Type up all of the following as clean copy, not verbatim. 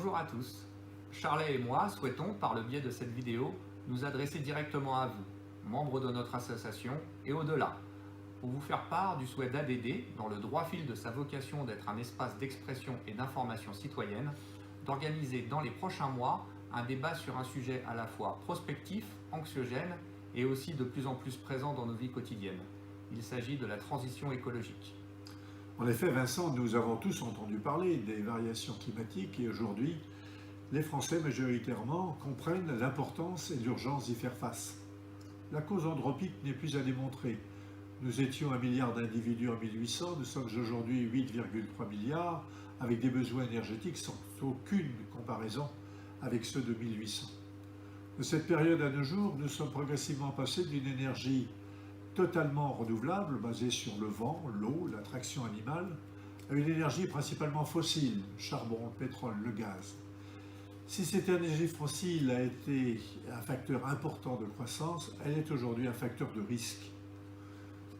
Bonjour à tous. Charlet et moi souhaitons, par le biais de cette vidéo, nous adresser directement à vous, membres de notre association et au-delà, pour vous faire part du souhait d'ADD, dans le droit fil de sa vocation d'être un espace d'expression et d'information citoyenne, d'organiser dans les prochains mois un débat sur un sujet à la fois prospectif, anxiogène et aussi de plus en plus présent dans nos vies quotidiennes. Il s'agit de la transition écologique. En effet, Vincent, nous avons tous entendu parler des variations climatiques et aujourd'hui, les Français majoritairement comprennent l'importance et l'urgence d'y faire face. La cause anthropique n'est plus à démontrer. Nous étions 1 milliard d'individus en 1800, nous sommes aujourd'hui 8,3 milliards, avec des besoins énergétiques sans aucune comparaison avec ceux de 1800. De cette période à nos jours, nous sommes progressivement passés d'une énergie totalement renouvelable, basée sur le vent, l'eau, la traction animale, à une énergie principalement fossile, le charbon, le pétrole, le gaz. Si cette énergie fossile a été un facteur important de croissance, elle est aujourd'hui un facteur de risque.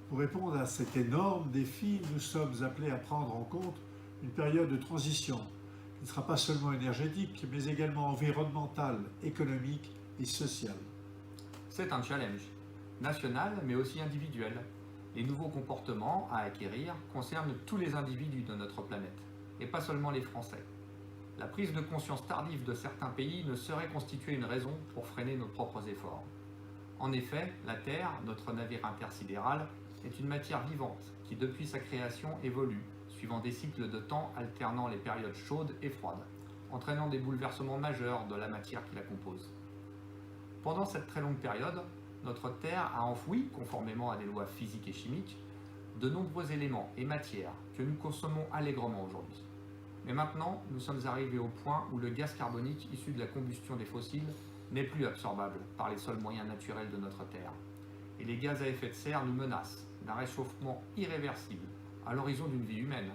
Pour répondre à cet énorme défi, nous sommes appelés à prendre en compte une période de transition qui ne sera pas seulement énergétique, mais également environnementale, économique et sociale. C'est un challenge, national mais aussi individuel. Les nouveaux comportements à acquérir concernent tous les individus de notre planète, et pas seulement les Français. La prise de conscience tardive de certains pays ne saurait constituer une raison pour freiner nos propres efforts. En effet, la Terre, notre navire intersidéral, est une matière vivante qui, depuis sa création, évolue, suivant des cycles de temps alternant les périodes chaudes et froides, entraînant des bouleversements majeurs de la matière qui la compose. Pendant cette très longue période, notre Terre a enfoui, conformément à des lois physiques et chimiques, de nombreux éléments et matières que nous consommons allègrement aujourd'hui. Mais maintenant, nous sommes arrivés au point où le gaz carbonique issu de la combustion des fossiles n'est plus absorbable par les seuls moyens naturels de notre Terre. Et les gaz à effet de serre nous menacent d'un réchauffement irréversible à l'horizon d'une vie humaine.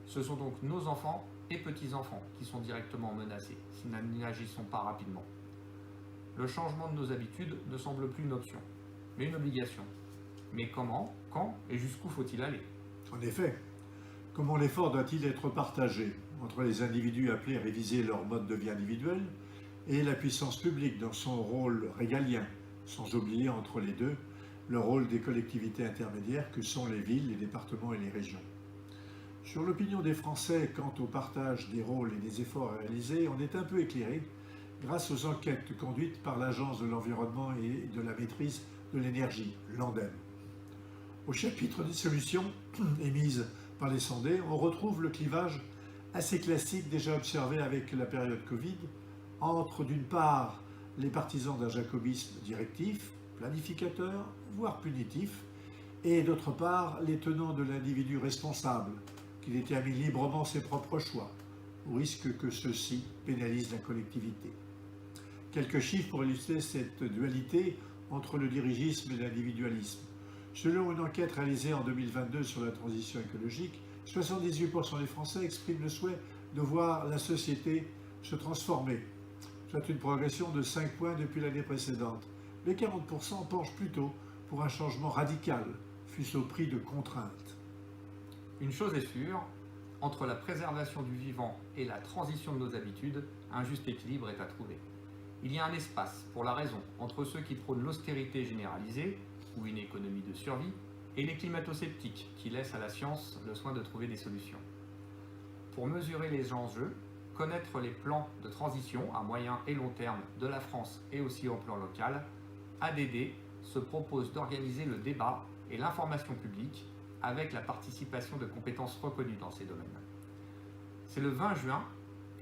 Ce sont donc nos enfants et petits-enfants qui sont directement menacés si nous n'agissons pas rapidement. Le changement de nos habitudes ne semble plus une option, mais une obligation. Mais comment, quand et jusqu'où faut-il aller ? En effet, comment l'effort doit-il être partagé entre les individus appelés à réviser leur mode de vie individuel et la puissance publique dans son rôle régalien, sans oublier entre les deux le rôle des collectivités intermédiaires que sont les villes, les départements et les régions. Sur l'opinion des Français quant au partage des rôles et des efforts réalisés, on est un peu éclairé grâce aux enquêtes conduites par l'Agence de l'environnement et de la maîtrise de l'énergie, l'ANDEME. Au chapitre des solutions émises par les sondés, on retrouve le clivage assez classique déjà observé avec la période Covid, entre d'une part les partisans d'un jacobisme directif, planificateur, voire punitif, et d'autre part les tenants de l'individu responsable, qui détermine librement ses propres choix, au risque que ceux-ci pénalisent la collectivité. Quelques chiffres pour illustrer cette dualité entre le dirigisme et l'individualisme. Selon une enquête réalisée en 2022 sur la transition écologique, 78% des Français expriment le souhait de voir la société se transformer, soit une progression de 5 points depuis l'année précédente. Les 40% penchent plutôt pour un changement radical, fût-ce au prix de contraintes. Une chose est sûre, entre la préservation du vivant et la transition de nos habitudes, un juste équilibre est à trouver. Il y a un espace pour la raison entre ceux qui prônent l'austérité généralisée, ou une économie de survie, et les climato-sceptiques qui laissent à la science le soin de trouver des solutions. Pour mesurer les enjeux, connaître les plans de transition à moyen et long terme de la France et aussi au plan local, ADD se propose d'organiser le débat et l'information publique avec la participation de compétences reconnues dans ces domaines. C'est le 20 juin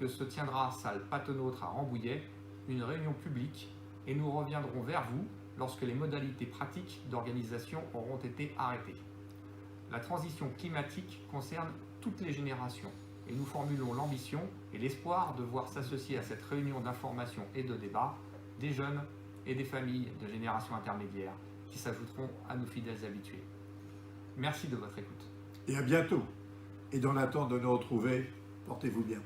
que se tiendra salle Patenôtre à Rambouillet une réunion publique et nous reviendrons vers vous lorsque les modalités pratiques d'organisation auront été arrêtées. La transition climatique concerne toutes les générations et nous formulons l'ambition et l'espoir de voir s'associer à cette réunion d'information et de débat des jeunes et des familles de générations intermédiaires qui s'ajouteront à nos fidèles habitués. Merci de votre écoute. Et à bientôt. Et dans l'attente de nous retrouver, portez-vous bien.